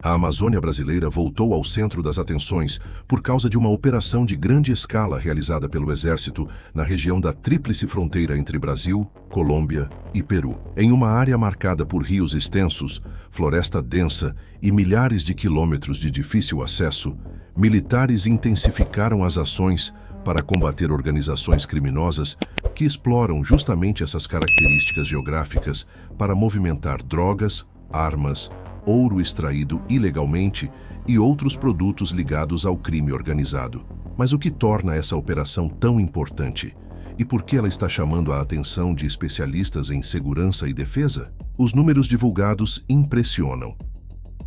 A Amazônia brasileira voltou ao centro das atenções por causa de uma operação de grande escala realizada pelo Exército na região da tríplice fronteira entre Brasil, Colômbia e Peru. Em uma área marcada por rios extensos, floresta densa e milhares de quilômetros de difícil acesso, militares intensificaram as ações para combater organizações criminosas que exploram justamente essas características geográficas para movimentar drogas, armas, ouro extraído ilegalmente e outros produtos ligados ao crime organizado. Mas o que torna essa operação tão importante? E por que ela está chamando a atenção de especialistas em segurança e defesa? Os números divulgados impressionam.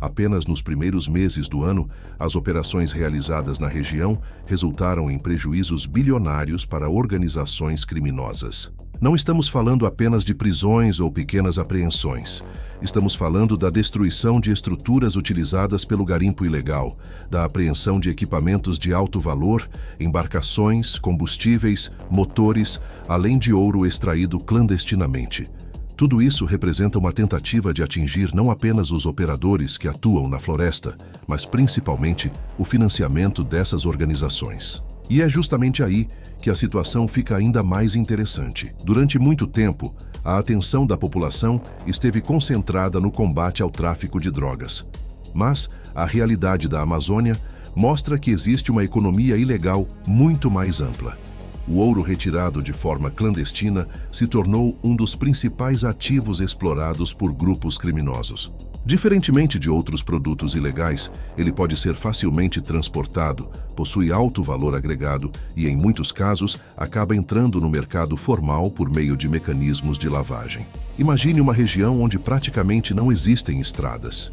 Apenas nos primeiros meses do ano, as operações realizadas na região resultaram em prejuízos bilionários para organizações criminosas. Não estamos falando apenas de prisões ou pequenas apreensões. Estamos falando da destruição de estruturas utilizadas pelo garimpo ilegal, da apreensão de equipamentos de alto valor, embarcações, combustíveis, motores, além de ouro extraído clandestinamente. Tudo isso representa uma tentativa de atingir não apenas os operadores que atuam na floresta, mas principalmente o financiamento dessas organizações. E é justamente aí que a situação fica ainda mais interessante. Durante muito tempo, a atenção da população esteve concentrada no combate ao tráfico de drogas. Mas a realidade da Amazônia mostra que existe uma economia ilegal muito mais ampla. O ouro retirado de forma clandestina se tornou um dos principais ativos explorados por grupos criminosos. Diferentemente de outros produtos ilegais, ele pode ser facilmente transportado, possui alto valor agregado e, em muitos casos, acaba entrando no mercado formal por meio de mecanismos de lavagem. Imagine uma região onde praticamente não existem estradas.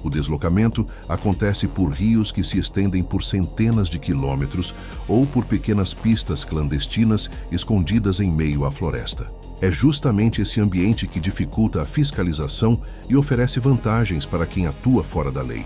O deslocamento acontece por rios que se estendem por centenas de quilômetros ou por pequenas pistas clandestinas escondidas em meio à floresta. É justamente esse ambiente que dificulta a fiscalização e oferece vantagens para quem atua fora da lei.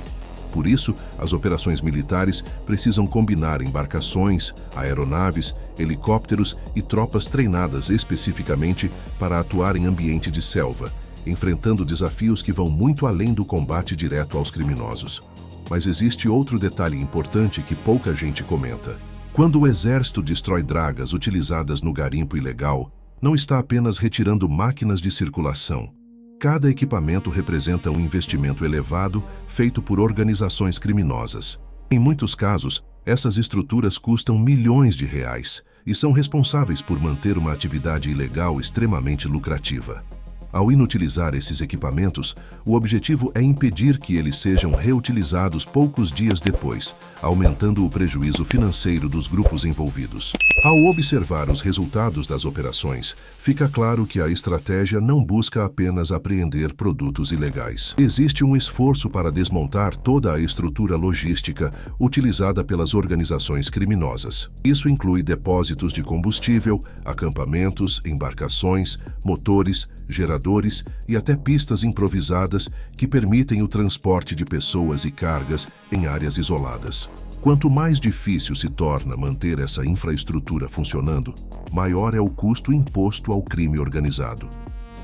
Por isso, as operações militares precisam combinar embarcações, aeronaves, helicópteros e tropas treinadas especificamente para atuar em ambiente de selva, enfrentando desafios que vão muito além do combate direto aos criminosos. Mas existe outro detalhe importante que pouca gente comenta. Quando o exército destrói dragas utilizadas no garimpo ilegal, não está apenas retirando máquinas de circulação. Cada equipamento representa um investimento elevado feito por organizações criminosas. Em muitos casos, essas estruturas custam milhões de reais e são responsáveis por manter uma atividade ilegal extremamente lucrativa. Ao inutilizar esses equipamentos, o objetivo é impedir que eles sejam reutilizados poucos dias depois, aumentando o prejuízo financeiro dos grupos envolvidos. Ao observar os resultados das operações, fica claro que a estratégia não busca apenas apreender produtos ilegais. Existe um esforço para desmontar toda a estrutura logística utilizada pelas organizações criminosas. Isso inclui depósitos de combustível, acampamentos, embarcações, motores, geradores e até pistas improvisadas que permitem o transporte de pessoas e cargas em áreas isoladas. Quanto mais difícil se torna manter essa infraestrutura funcionando, maior é o custo imposto ao crime organizado.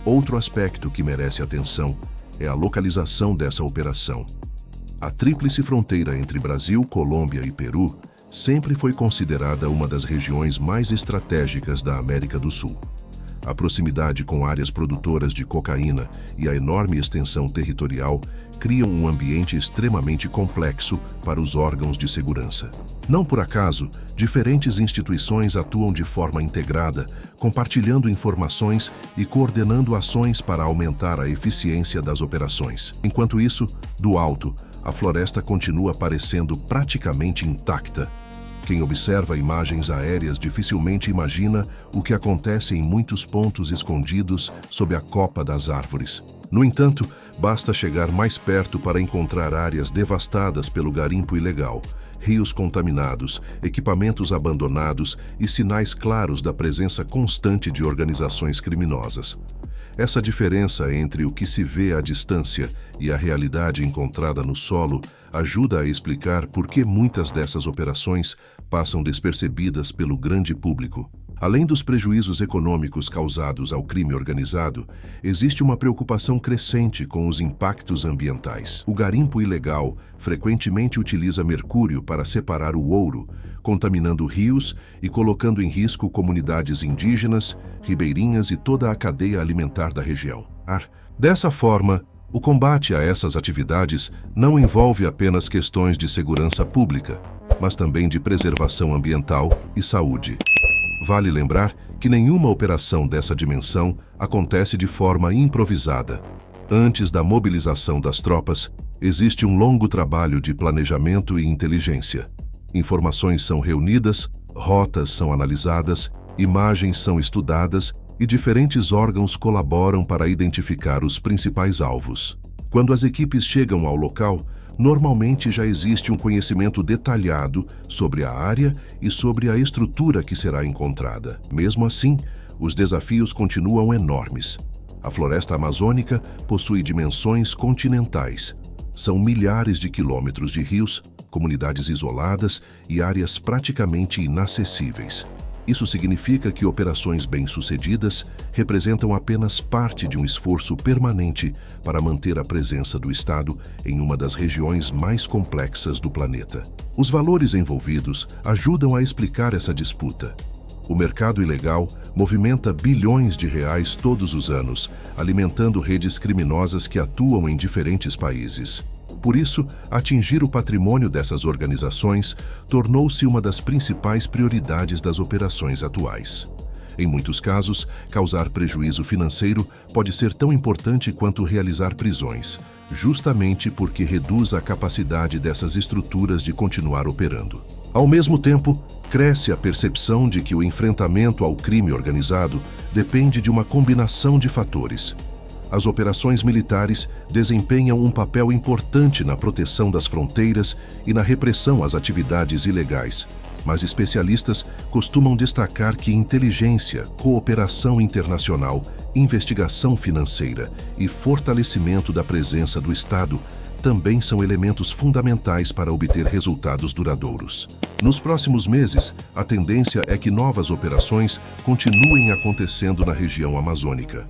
Outro aspecto que merece atenção é a localização dessa operação. A tríplice fronteira entre Brasil, Colômbia e Peru sempre foi considerada uma das regiões mais estratégicas da América do Sul. A proximidade com áreas produtoras de cocaína e a enorme extensão territorial criam um ambiente extremamente complexo para os órgãos de segurança. Não por acaso, diferentes instituições atuam de forma integrada, compartilhando informações e coordenando ações para aumentar a eficiência das operações. Enquanto isso, do alto, a floresta continua parecendo praticamente intacta. Quem observa imagens aéreas dificilmente imagina o que acontece em muitos pontos escondidos sob a copa das árvores. No entanto, basta chegar mais perto para encontrar áreas devastadas pelo garimpo ilegal, rios contaminados, equipamentos abandonados e sinais claros da presença constante de organizações criminosas. Essa diferença entre o que se vê à distância e a realidade encontrada no solo ajuda a explicar por que muitas dessas operações passam despercebidas pelo grande público. Além dos prejuízos econômicos causados ao crime organizado, existe uma preocupação crescente com os impactos ambientais. O garimpo ilegal frequentemente utiliza mercúrio para separar o ouro, contaminando rios e colocando em risco comunidades indígenas, ribeirinhas e toda a cadeia alimentar da região. Dessa forma, o combate a essas atividades não envolve apenas questões de segurança pública, mas também de preservação ambiental e saúde. Vale lembrar que nenhuma operação dessa dimensão acontece de forma improvisada. Antes da mobilização das tropas, existe um longo trabalho de planejamento e inteligência. Informações são reunidas, rotas são analisadas, imagens são estudadas e diferentes órgãos colaboram para identificar os principais alvos. Quando as equipes chegam ao local, normalmente já existe um conhecimento detalhado sobre a área e sobre a estrutura que será encontrada. Mesmo assim, os desafios continuam enormes. A floresta amazônica possui dimensões continentais. São milhares de quilômetros de rios, comunidades isoladas e áreas praticamente inacessíveis. Isso significa que operações bem-sucedidas representam apenas parte de um esforço permanente para manter a presença do Estado em uma das regiões mais complexas do planeta. Os valores envolvidos ajudam a explicar essa disputa. O mercado ilegal movimenta bilhões de reais todos os anos, alimentando redes criminosas que atuam em diferentes países. Por isso, atingir o patrimônio dessas organizações tornou-se uma das principais prioridades das operações atuais. Em muitos casos, causar prejuízo financeiro pode ser tão importante quanto realizar prisões, justamente porque reduz a capacidade dessas estruturas de continuar operando. Ao mesmo tempo, cresce a percepção de que o enfrentamento ao crime organizado depende de uma combinação de fatores. As operações militares desempenham um papel importante na proteção das fronteiras e na repressão às atividades ilegais, mas especialistas costumam destacar que inteligência, cooperação internacional, investigação financeira e fortalecimento da presença do Estado também são elementos fundamentais para obter resultados duradouros. Nos próximos meses, a tendência é que novas operações continuem acontecendo na região amazônica.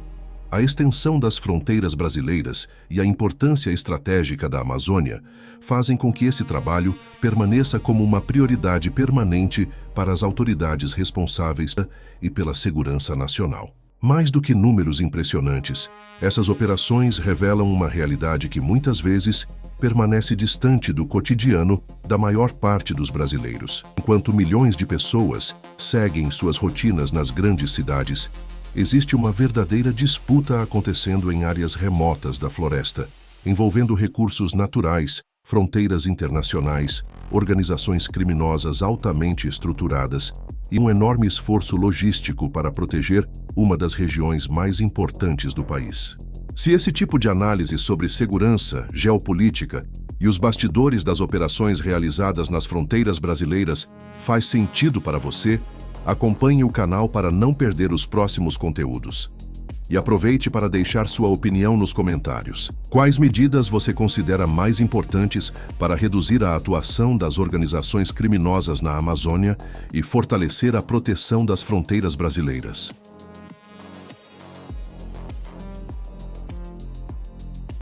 A extensão das fronteiras brasileiras e a importância estratégica da Amazônia fazem com que esse trabalho permaneça como uma prioridade permanente para as autoridades responsáveis e pela segurança nacional. Mais do que números impressionantes, essas operações revelam uma realidade que muitas vezes permanece distante do cotidiano da maior parte dos brasileiros. Enquanto milhões de pessoas seguem suas rotinas nas grandes cidades, existe uma verdadeira disputa acontecendo em áreas remotas da floresta, envolvendo recursos naturais, fronteiras internacionais, organizações criminosas altamente estruturadas e um enorme esforço logístico para proteger uma das regiões mais importantes do país. Se esse tipo de análise sobre segurança, geopolítica e os bastidores das operações realizadas nas fronteiras brasileiras faz sentido para você, acompanhe o canal para não perder os próximos conteúdos. E aproveite para deixar sua opinião nos comentários. Quais medidas você considera mais importantes para reduzir a atuação das organizações criminosas na Amazônia e fortalecer a proteção das fronteiras brasileiras?